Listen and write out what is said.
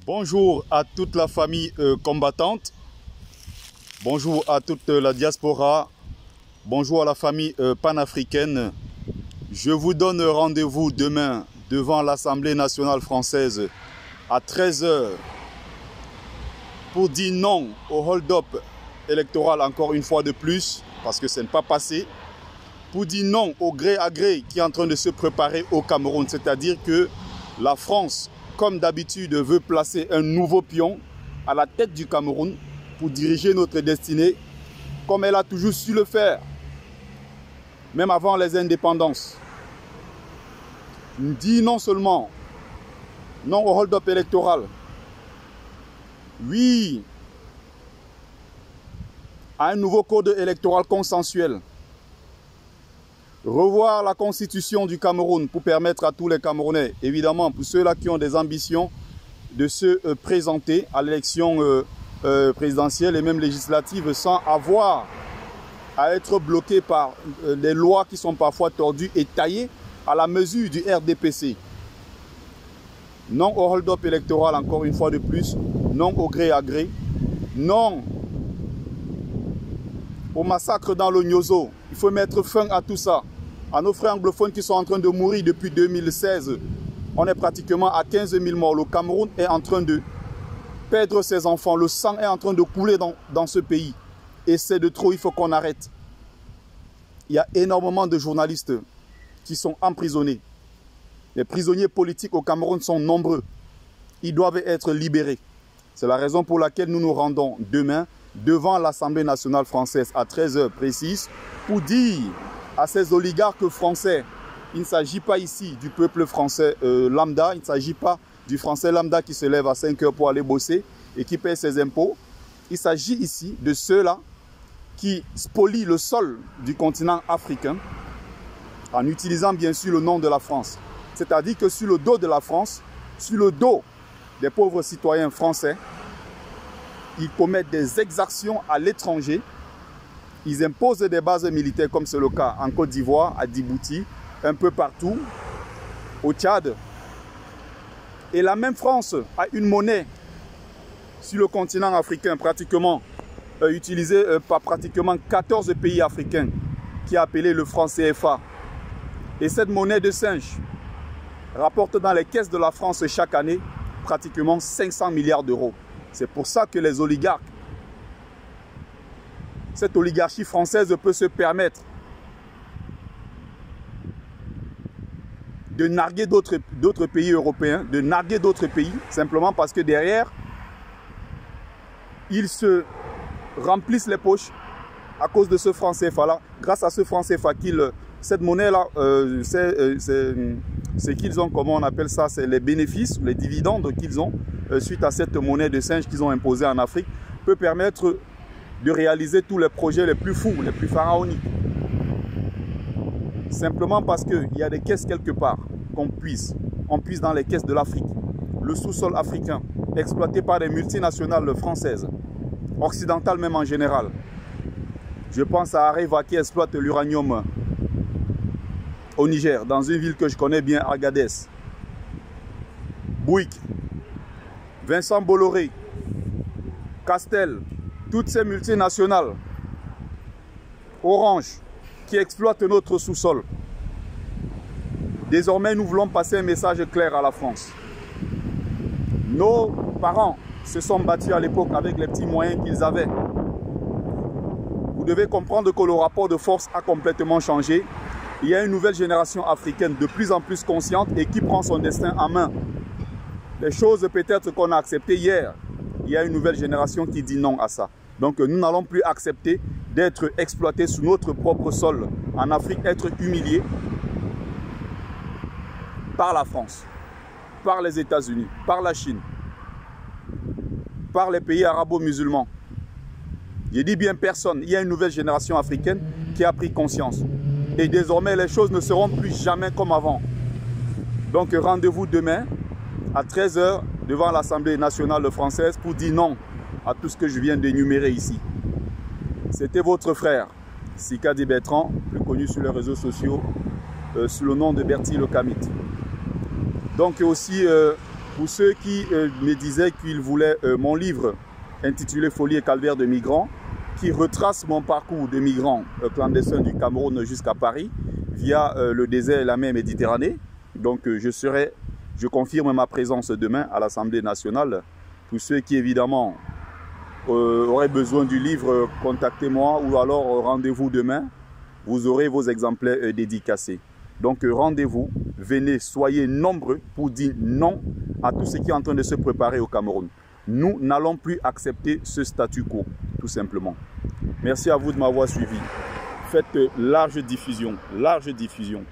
Bonjour à toute la famille combattante, bonjour à toute la diaspora, bonjour à la famille panafricaine. Je vous donne rendez-vous demain devant l'Assemblée nationale française à 13 h pour dire non au hold-up électoral encore une fois de plus, parce que ce n'est pas passé, pour dire non au gré à gré qui est en train de se préparer au Cameroun, c'est-à-dire que la France, comme d'habitude, veut placer un nouveau pion à la tête du Cameroun pour diriger notre destinée, comme elle a toujours su le faire, même avant les indépendances. On dit non seulement non au hold-up électoral, oui à un nouveau code électoral consensuel, revoir la constitution du Cameroun pour permettre à tous les Camerounais, évidemment pour ceux-là qui ont des ambitions, de se présenter à l'élection présidentielle et même législative sans avoir à être bloqués par des lois qui sont parfois tordues et taillées à la mesure du RDPC. Non au hold-up électoral encore une fois de plus, non au gré à gré, non au massacre dans le Nyozo. Il faut mettre fin à tout ça. À nos frères anglophones qui sont en train de mourir depuis 2016. On est pratiquement à 15 000 morts. Le Cameroun est en train de perdre ses enfants. Le sang est en train de couler dans ce pays. Et c'est de trop, il faut qu'on arrête. Il y a énormément de journalistes qui sont emprisonnés. Les prisonniers politiques au Cameroun sont nombreux. Ils doivent être libérés. C'est la raison pour laquelle nous nous rendons demain devant l'Assemblée nationale française à 13 h précises pour dire à ces oligarques français, il ne s'agit pas ici du peuple français lambda, il ne s'agit pas du français lambda qui se lève à 5 h pour aller bosser et qui paie ses impôts. Il s'agit ici de ceux-là qui spolient le sol du continent africain en utilisant bien sûr le nom de la France. C'est-à-dire que sur le dos de la France, sur le dos des pauvres citoyens français, ils commettent des exactions à l'étranger. Ils imposent des bases militaires comme c'est le cas en Côte d'Ivoire, à Djibouti, un peu partout, au Tchad. Et la même France a une monnaie sur le continent africain, pratiquement utilisée par pratiquement 14 pays africains, qui est appelée le franc CFA. Et cette monnaie de singe rapporte dans les caisses de la France chaque année pratiquement 500 milliards d'euros. C'est pour ça que les oligarques, cette oligarchie française peut se permettre de narguer d'autres pays européens, de narguer d'autres pays, simplement parce que derrière, ils se remplissent les poches à cause de ce franc CFA-là. Grâce à ce franc CFA, cette monnaie-là, c'est qu'ils ont, comment on appelle ça, c'est les bénéfices, les dividendes qu'ils ont suite à cette monnaie de singe qu'ils ont imposée en Afrique, peut permettre de réaliser tous les projets les plus fous, les plus pharaoniques. Simplement parce qu'il y a des caisses quelque part qu'on puise. On puise dans les caisses de l'Afrique. Le sous-sol africain, exploité par des multinationales françaises, occidentales même en général. Je pense à Areva qui exploite l'uranium au Niger, dans une ville que je connais bien, Agadez. Bouygues, Vincent Bolloré, Castel, toutes ces multinationales, Orange, qui exploitent notre sous-sol. Désormais, nous voulons passer un message clair à la France. Nos parents se sont battus à l'époque avec les petits moyens qu'ils avaient. Vous devez comprendre que le rapport de force a complètement changé. Il y a une nouvelle génération africaine de plus en plus consciente et qui prend son destin en main. Les choses peut-être qu'on a acceptées hier, il y a une nouvelle génération qui dit non à ça. Donc nous n'allons plus accepter d'être exploités sous notre propre sol en Afrique, être humiliés par la France, par les États-Unis, par la Chine, par les pays arabo-musulmans. Je dis bien personne, il y a une nouvelle génération africaine qui a pris conscience. Et désormais, les choses ne seront plus jamais comme avant. Donc rendez-vous demain à 13 h devant l'Assemblée nationale française pour dire non à tout ce que je viens d'énumérer ici. C'était votre frère, Sikadi Bertrand, plus connu sur les réseaux sociaux sous le nom de Bertie le Kamit. Donc aussi Pour ceux qui me disaient qu'ils voulaient mon livre intitulé Folie et calvaire de migrants, qui retrace mon parcours de migrant clandestin du Cameroun jusqu'à Paris via le désert et la mer Méditerranée. Donc je confirme ma présence demain à l'Assemblée nationale. Pour ceux qui évidemment auraient besoin du livre, contactez-moi ou alors rendez-vous demain. Vous aurez vos exemplaires dédicacés. Donc rendez-vous, venez, soyez nombreux pour dire non à tout ce qui est en train de se préparer au Cameroun. Nous n'allons plus accepter ce statu quo, tout simplement. Merci à vous de m'avoir suivi. Faites large diffusion, large diffusion.